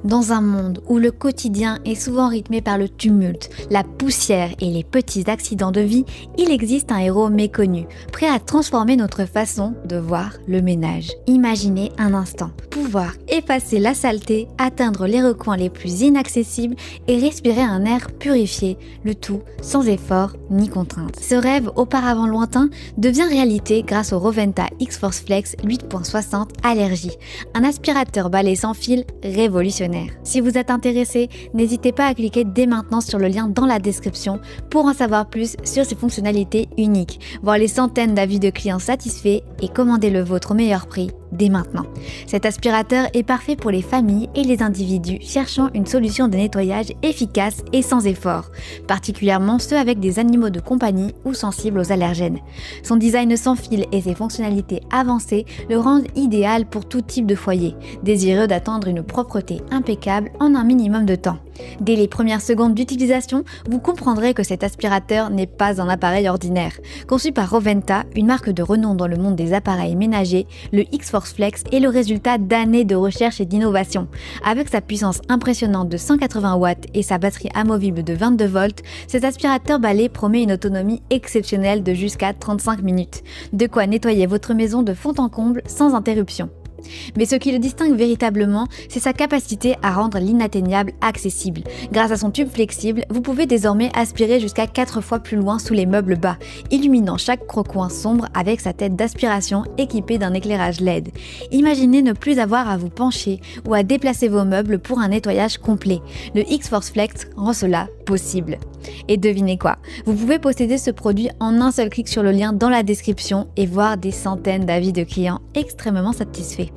Dans un monde où le quotidien est souvent rythmé par le tumulte, la poussière et les petits accidents de vie, il existe un héros méconnu, prêt à transformer notre façon de voir le ménage. Imaginez un instant, pouvoir effacer la saleté, atteindre les recoins les plus inaccessibles et respirer un air purifié, le tout sans effort ni contrainte. Ce rêve, auparavant lointain, devient réalité grâce au Roventa X-Force Flex 8.60 Allergie, un aspirateur balai sans fil révolutionnaire. Si vous êtes intéressé, n'hésitez pas à cliquer dès maintenant sur le lien dans la description pour en savoir plus sur ses fonctionnalités uniques, voir les centaines d'avis de clients satisfaits et commander le vôtre au meilleur prix dès maintenant. Cet aspirateur est parfait pour les familles et les individus cherchant une solution de nettoyage efficace et sans effort, particulièrement ceux avec des animaux de compagnie ou sensibles aux allergènes. Son design sans fil et ses fonctionnalités avancées le rendent idéal pour tout type de foyer, désireux d'atteindre une propreté impeccable en un minimum de temps. Dès les premières secondes d'utilisation, vous comprendrez que cet aspirateur n'est pas un appareil ordinaire. Conçu par Roventa, une marque de renom dans le monde des appareils ménagers, le X-Force Flex est le résultat d'années de recherche et d'innovation. Avec sa puissance impressionnante de 180 watts et sa batterie amovible de 22 volts, cet aspirateur balai promet une autonomie exceptionnelle de jusqu'à 35 minutes. De quoi nettoyer votre maison de fond en comble sans interruption. Mais ce qui le distingue véritablement, c'est sa capacité à rendre l'inatteignable accessible. Grâce à son tube flexible, vous pouvez désormais aspirer jusqu'à 4 fois plus loin sous les meubles bas, illuminant chaque recoin sombre avec sa tête d'aspiration équipée d'un éclairage LED. Imaginez ne plus avoir à vous pencher ou à déplacer vos meubles pour un nettoyage complet. Le X-Force Flex rend cela possible. Et devinez quoi, vous pouvez posséder ce produit en un seul clic sur le lien dans la description et voir des centaines d'avis de clients extrêmement satisfaits.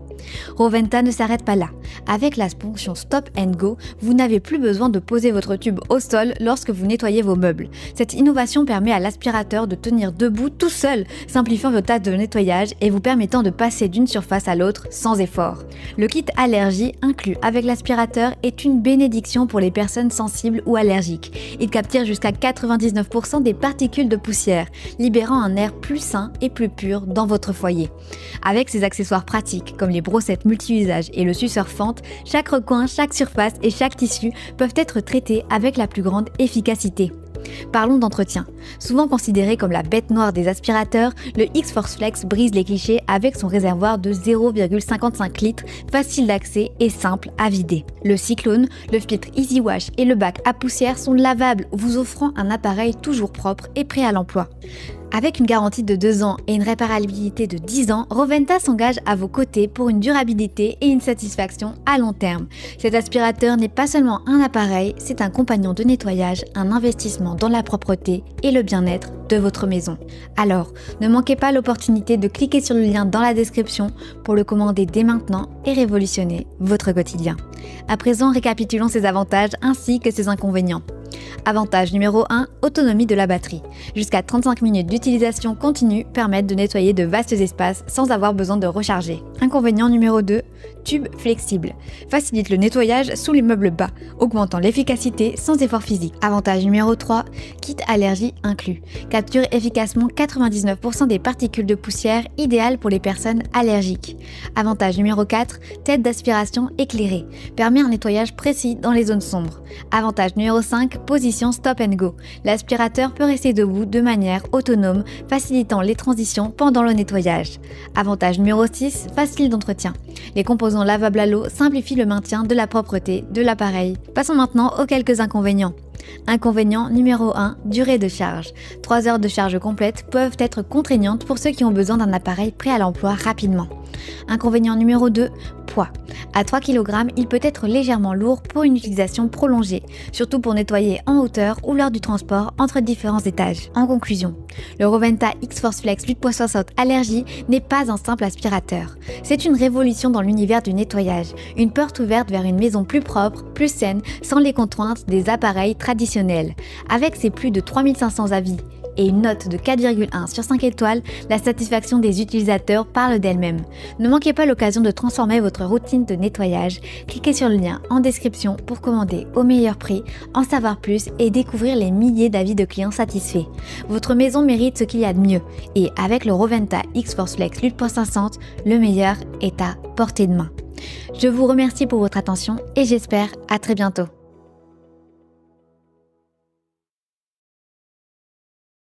Roventa ne s'arrête pas là. Avec la fonction Stop and Go, vous n'avez plus besoin de poser votre tube au sol lorsque vous nettoyez vos meubles. Cette innovation permet à l'aspirateur de tenir debout tout seul, simplifiant vos tâches de nettoyage et vous permettant de passer d'une surface à l'autre sans effort. Le kit allergie inclus avec l'aspirateur est une bénédiction pour les personnes sensibles ou allergiques. Il capture jusqu'à 99% des particules de poussière, libérant un air plus sain et plus pur dans votre foyer. Avec ses accessoires pratiques comme les brossettes multi-usages et le suceur fente, chaque recoin, chaque surface et chaque tissu peuvent être traités avec la plus grande efficacité. Parlons d'entretien. Souvent considéré comme la bête noire des aspirateurs, le X-Force Flex brise les clichés avec son réservoir de 0,55 litres, facile d'accès et simple à vider. Le cyclone, le filtre Easy Wash et le bac à poussière sont lavables, vous offrant un appareil toujours propre et prêt à l'emploi. Avec une garantie de 2 ans et une réparabilité de 10 ans, Roventa s'engage à vos côtés pour une durabilité et une satisfaction à long terme. Cet aspirateur n'est pas seulement un appareil, c'est un compagnon de nettoyage, un investissement dans la propreté et le bien-être de votre maison. Alors, ne manquez pas l'opportunité de cliquer sur le lien dans la description pour le commander dès maintenant et révolutionner votre quotidien. À présent, récapitulons ses avantages ainsi que ses inconvénients. Avantage numéro 1, autonomie de la batterie. Jusqu'à 35 minutes d'utilisation continue permettent de nettoyer de vastes espaces sans avoir besoin de recharger. Inconvénient numéro 2, tube flexible. Facilite le nettoyage sous les meubles bas, augmentant l'efficacité sans effort physique. Avantage numéro 3, kit allergie inclus. Capture efficacement 99% des particules de poussière, idéal pour les personnes allergiques. Avantage numéro 4, tête d'aspiration éclairée. Permet un nettoyage précis dans les zones sombres. Avantage numéro 5, position Stop and Go. L'aspirateur peut rester debout de manière autonome, facilitant les transitions pendant le nettoyage. Avantage numéro 6, facile d'entretien. Les composants lavables à l'eau simplifient le maintien de la propreté de l'appareil. Passons maintenant aux quelques inconvénients. Inconvénient numéro 1, durée de charge. 3 heures de charge complète peuvent être contraignantes pour ceux qui ont besoin d'un appareil prêt à l'emploi rapidement. Inconvénient numéro 2, poids. À 3 kg, il peut être légèrement lourd pour une utilisation prolongée, surtout pour nettoyer en hauteur ou lors du transport entre différents étages. En conclusion, le Roventa X-Force Flex 8.60 Allergie n'est pas un simple aspirateur. C'est une révolution dans l'univers du nettoyage, une porte ouverte vers une maison plus propre, plus saine, sans les contraintes des appareils traditionnels. Avec ses plus de 3500 avis et une note de 4,1 sur 5 étoiles, la satisfaction des utilisateurs parle d'elle-même. Ne manquez pas l'occasion de transformer votre routine de nettoyage. Cliquez sur le lien en description pour commander au meilleur prix, en savoir plus et découvrir les milliers d'avis de clients satisfaits. Votre maison mérite ce qu'il y a de mieux et avec le Roventa X-Force Flex Lutte Poids 500, le meilleur est à portée de main. Je vous remercie pour votre attention et j'espère à très bientôt.